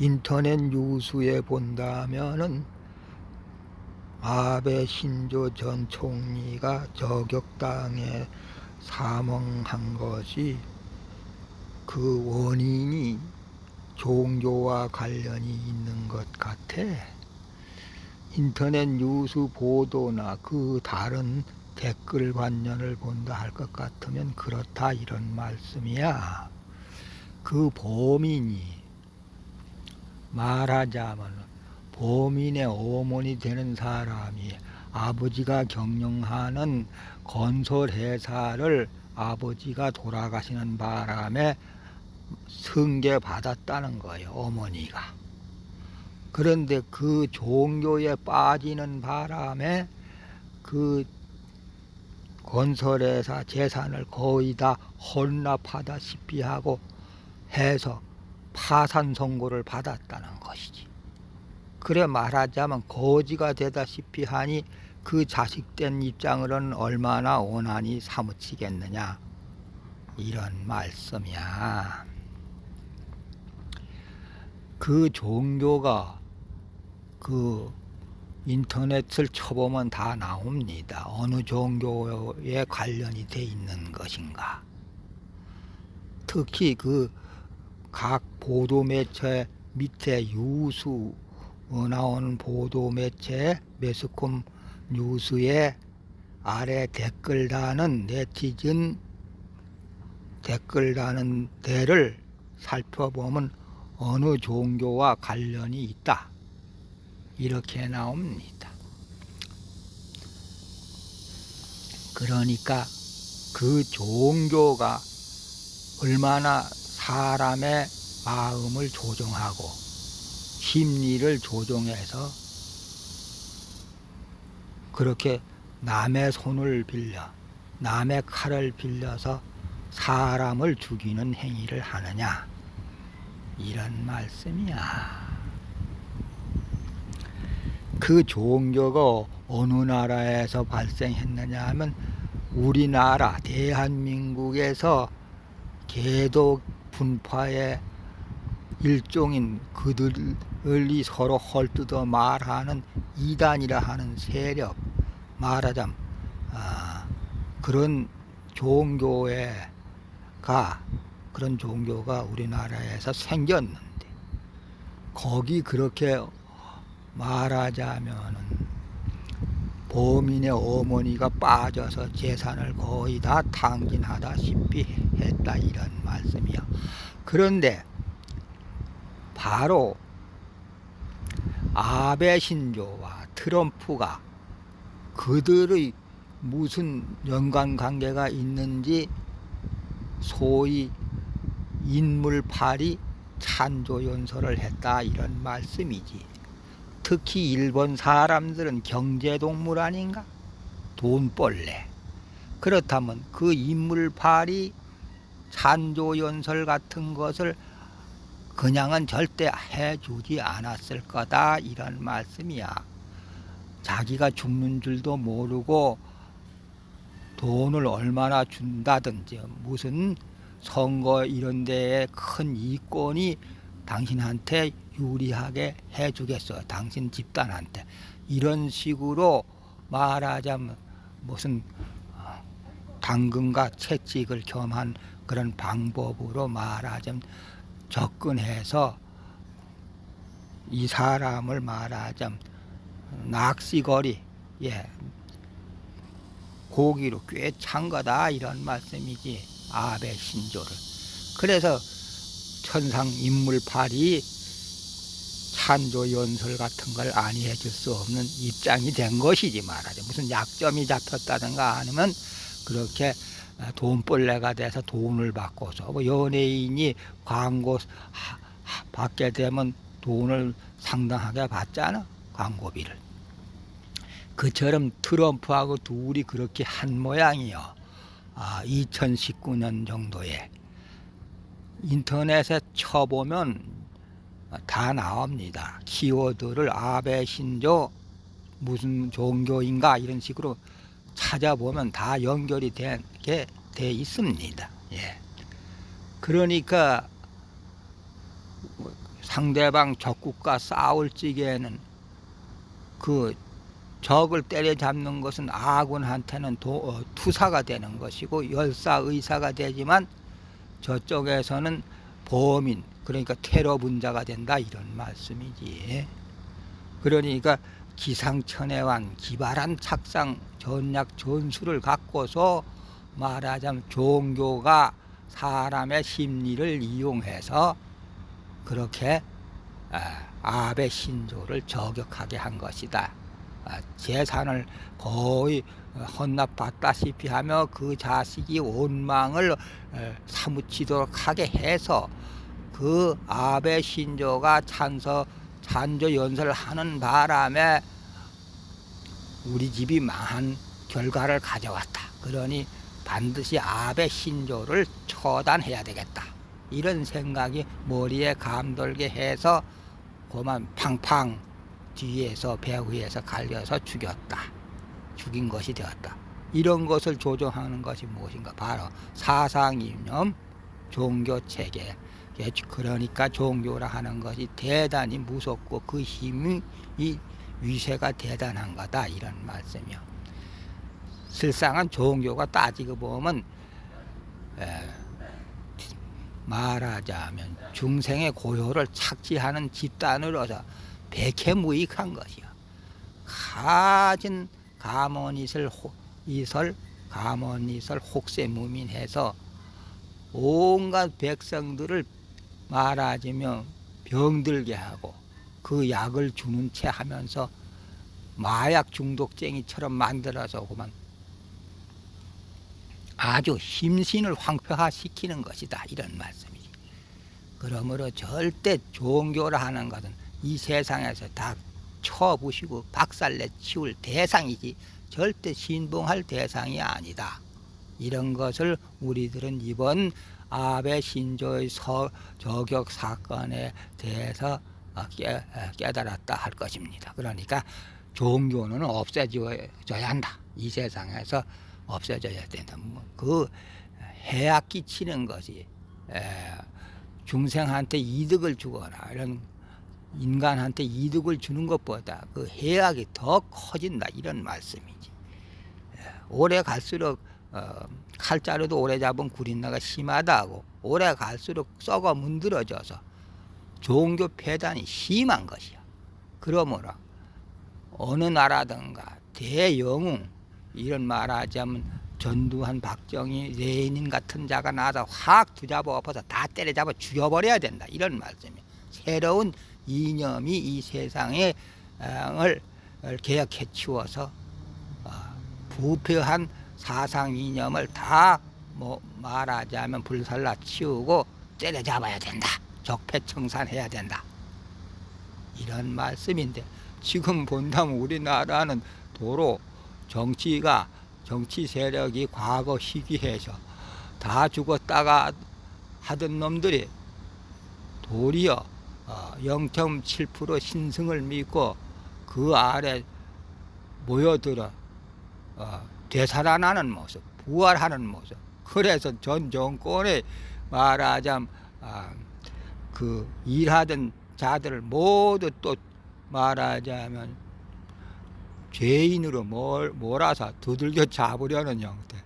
인터넷 뉴스에 본다면은 아베 신조 전 총리가 저격당해 사망한 것이 그 원인이 종교와 관련이 있는 것 같아. 인터넷 뉴스 보도나 그 다른 댓글 관련을 본다 할 것 같으면 그렇다 이런 말씀이야. 그 범인이 말하자면 범인의 어머니 되는 사람이 아버지가 경영하는 건설회사를 아버지가 돌아가시는 바람에 승계받았다는 거예요, 어머니가. 그런데 그 종교에 빠지는 바람에 그 건설회사 재산을 거의 다 헌납하다시피 하고 해서 파산 선고를 받았다는 것이지. 그래 말하자면 거지가 되다시피 하니 그 자식된 입장으로는 얼마나 원한이 사무치겠느냐 이런 말씀이야. 그 종교가 그 인터넷을 쳐보면 다 나옵니다. 어느 종교에 관련이 돼 있는 것인가. 특히 그 각 보도 매체 밑에 유수 나오는 보도 매체 매스컴 뉴스에 아래 댓글 다는 네티즌 댓글 다는 데를 살펴보면 어느 종교와 관련이 있다 이렇게 나옵니다. 그러니까 그 종교가 얼마나 사람의 마음을 조종하고 심리를 조종해서 그렇게 남의 손을 빌려 남의 칼을 빌려서 사람을 죽이는 행위를 하느냐 이런 말씀이야. 그 종교가 어느 나라에서 발생했느냐 하면 우리나라 대한민국에서 개독 분파의 일종인 그들이 서로 헐뜯어 말하는 이단이라 하는 세력 말하자면 그런 종교가 우리나라에서 생겼는데 거기 그렇게 말하자면은 범인의 어머니가 빠져서 재산을 거의 다 탕진하다시피 했다 이런 말씀이야. 그런데 바로 아베 신조와 트럼프가 그들의 무슨 연관관계가 있는지 소위 인물팔이 찬조연설을 했다 이런 말씀이지. 특히 일본 사람들은 경제동물 아닌가? 돈벌레. 그렇다면 그 인물팔이 찬조연설 같은 것을 그냥은 절대 해주지 않았을 거다 이런 말씀이야. 자기가 죽는 줄도 모르고 돈을 얼마나 준다든지 무슨 선거 이런 데에 큰 이권이 당신한테 유리하게 해주겠어 당신 집단한테 이런 식으로 말하자면 무슨 당근과 채찍을 겸한 그런 방법으로 말하자면 접근해서 이 사람을 말하자면 낚시거리 고기로 꽤 찬 거다 이런 말씀이지. 아베 신조를. 그래서 천상 인물팔이 찬조 연설 같은 걸 아니해 줄 수 없는 입장이 된 것이지 말하자. 무슨 약점이 잡혔다든가 아니면 그렇게 돈벌레가 돼서 돈을 받고서 뭐 연예인이 광고 받게 되면 돈을 상당하게 받잖아 광고비를. 그처럼 트럼프하고 둘이 그렇게 한 모양이요. 2019년 정도에 인터넷에 쳐보면 다 나옵니다. 키워드를 아베 신조 무슨 종교인가 이런 식으로 찾아보면 다 연결이 돼 있습니다. 예. 그러니까 상대방 적국과 싸울 적에는 그 적을 때려잡는 것은 아군한테는 투사가 되는 것이고 열사의사가 되지만 저쪽에서는 범인, 그러니까 테러 분자가 된다, 이런 말씀이지. 그러니까 기상천외한 기발한 착상 전략 전술을 갖고서 말하자면 종교가 사람의 심리를 이용해서 그렇게 아베 신조를 저격하게 한 것이다. 재산을 거의 헌납받다시피 하며 그 자식이 원망을 사무치도록 하게 해서 그 아베 신조가 찬조 연설을 하는 바람에 우리 집이 망한 결과를 가져왔다. 그러니 반드시 아베 신조를 처단해야 되겠다, 이런 생각이 머리에 감돌게 해서 그만 팡팡 뒤에서 배후에서 갈려서 죽인 것이 되었다. 이런 것을 조종하는 것이 무엇인가? 바로 사상이념, 종교체계. 그러니까 종교라 하는 것이 대단히 무섭고 그 힘이 이 위세가 대단한 거다, 이런 말씀이요. 실상은 종교가 따지고 보면 말하자면 중생의 고요를 착취하는 집단으로서 백해무익한 것이요. 가진 가문이설 혹세무민해서 온갖 백성들을 말하자면 병들게 하고 그 약을 주는 채 하면서 마약 중독쟁이처럼 만들어서 그만 아주 힘신을 황폐화시키는 것이다, 이런 말씀이지. 그러므로 절대 종교라 하는 것은 이 세상에서 다 쳐부시고 박살내 치울 대상이지 절대 신봉할 대상이 아니다. 이런 것을 우리들은 이번 아베 신조의 저격 사건에 대해서 깨달았다 할 것입니다. 그러니까 종교는 없애져야 한다. 이 세상에서 없애져야 된다. 그 해악 끼치는 것이 중생한테 이득을 주거나 이런 인간한테 이득을 주는 것보다 그 해악이 더 커진다, 이런 말씀이지. 오래 갈수록 칼자루도 오래 잡은 구린내가 심하다고 오래 갈수록 썩어 문드러져서 종교 폐단이 심한 것이야. 그러므로 어느 나라든가 대영웅, 이런 말하자면 전두환, 박정희, 레닌 같은 자가 나와서 확 두잡아 엎어서 다 때려잡아 죽여버려야 된다, 이런 말씀이야. 새로운 이념이 이 세상을 개혁해 치워서 부패한 사상 이념을 다 말하자면 불살라 치우고 때려잡아야 된다, 적폐청산해야 된다, 이런 말씀인데, 지금 본다면 우리나라는 도로 정치 세력이 과거 희귀해서 다 죽었다가 하던 놈들이 도리어 0.7% 신승을 믿고 그 아래 모여들어 되살아나는 모습, 부활하는 모습. 그래서 전 정권에 말하자면 그 일하던 자들을 모두 또 말하자면 죄인으로 몰아서 두들겨 잡으려는 형태.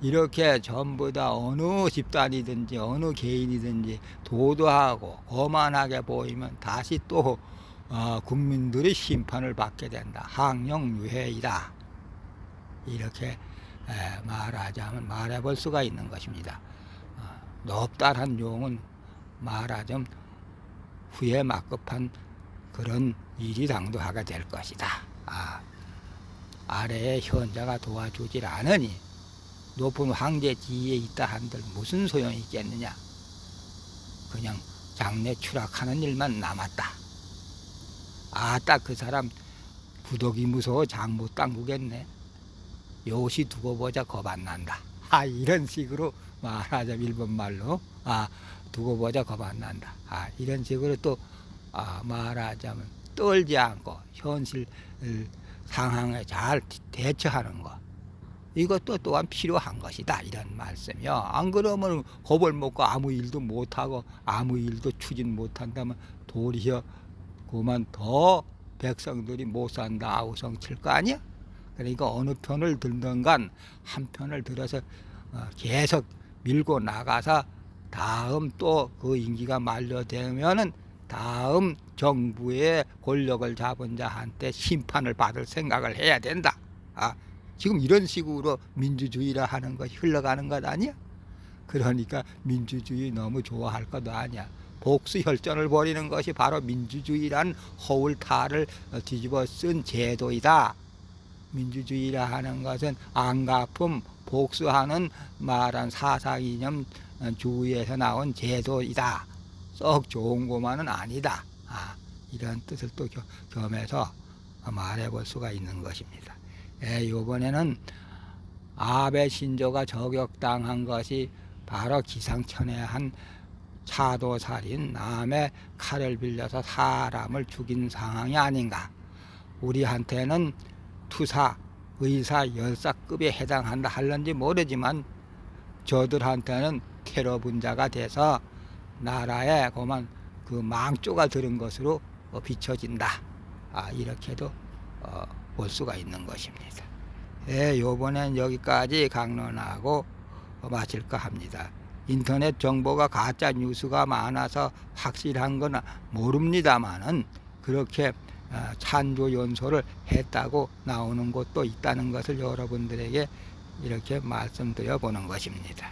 이렇게 전부 다 어느 집단이든지 어느 개인이든지 도도하고 거만하게 보이면 다시 또 국민들의 심판을 받게 된다. 항영유해이다. 이렇게 말하자면 말해볼 수가 있는 것입니다. 높다란 용은 말하자면 후에 막급한 그런 일이 당도하게 될 것이다. 아래에 현자가 도와주질 않으니 높은 황제 지위에 있다 한들 무슨 소용이 있겠느냐. 그냥 장래 추락하는 일만 남았다. 딱 그 사람 부독이 무서워 장 못 당구겠네. 요시 두고 보자 겁 안 난다. 이런 식으로 말하자면 일본말로 두고 보자 겁 안 난다. 이런 식으로 또 말하자면 떨지 않고 현실 상황에 잘 대처하는 것. 이것도 또한 필요한 것이다 이런 말씀이요. 안 그러면 겁을 먹고 아무 일도 못하고 아무 일도 추진 못한다면 도리어 그만 더 백성들이 못 산다 아우성 칠 거 아니야. 그러니까 어느 편을 들든간 한 편을 들어서 계속 밀고 나가서 다음 또 그 임기가 만료되면은 다음 정부의 권력을 잡은 자한테 심판을 받을 생각을 해야 된다. 지금 이런 식으로 민주주의라 하는 것이 흘러가는 것 아니야? 그러니까 민주주의 너무 좋아할 것도 아니야. 복수혈전을 벌이는 것이 바로 민주주의란 허울탈을 뒤집어 쓴 제도이다. 민주주의라 하는 것은 안갚음, 복수하는 말한 사사이념 주의에서 나온 제도이다. 썩 좋은 것만은 아니다. 이런 뜻을 또 겸해서 말해볼 수가 있는 것입니다. 이번에는 아베 신조가 저격당한 것이 바로 기상천외한 차도살인 남의 칼을 빌려서 사람을 죽인 상황이 아닌가. 우리한테는 투사, 의사, 열사급에 해당한다 할런지 모르지만 저들한테는 테러 분자가 돼서 나라에 그만 그 망조가 들은 것으로 비춰진다. 이렇게도 볼 수가 있는 것입니다. 요번엔 여기까지 강론하고 마칠까 합니다. 인터넷 정보가 가짜 뉴스가 많아서 확실한 건 모릅니다만은 그렇게 찬조 연소를 했다고 나오는 곳도 있다는 것을 여러분들에게 이렇게 말씀드려 보는 것입니다.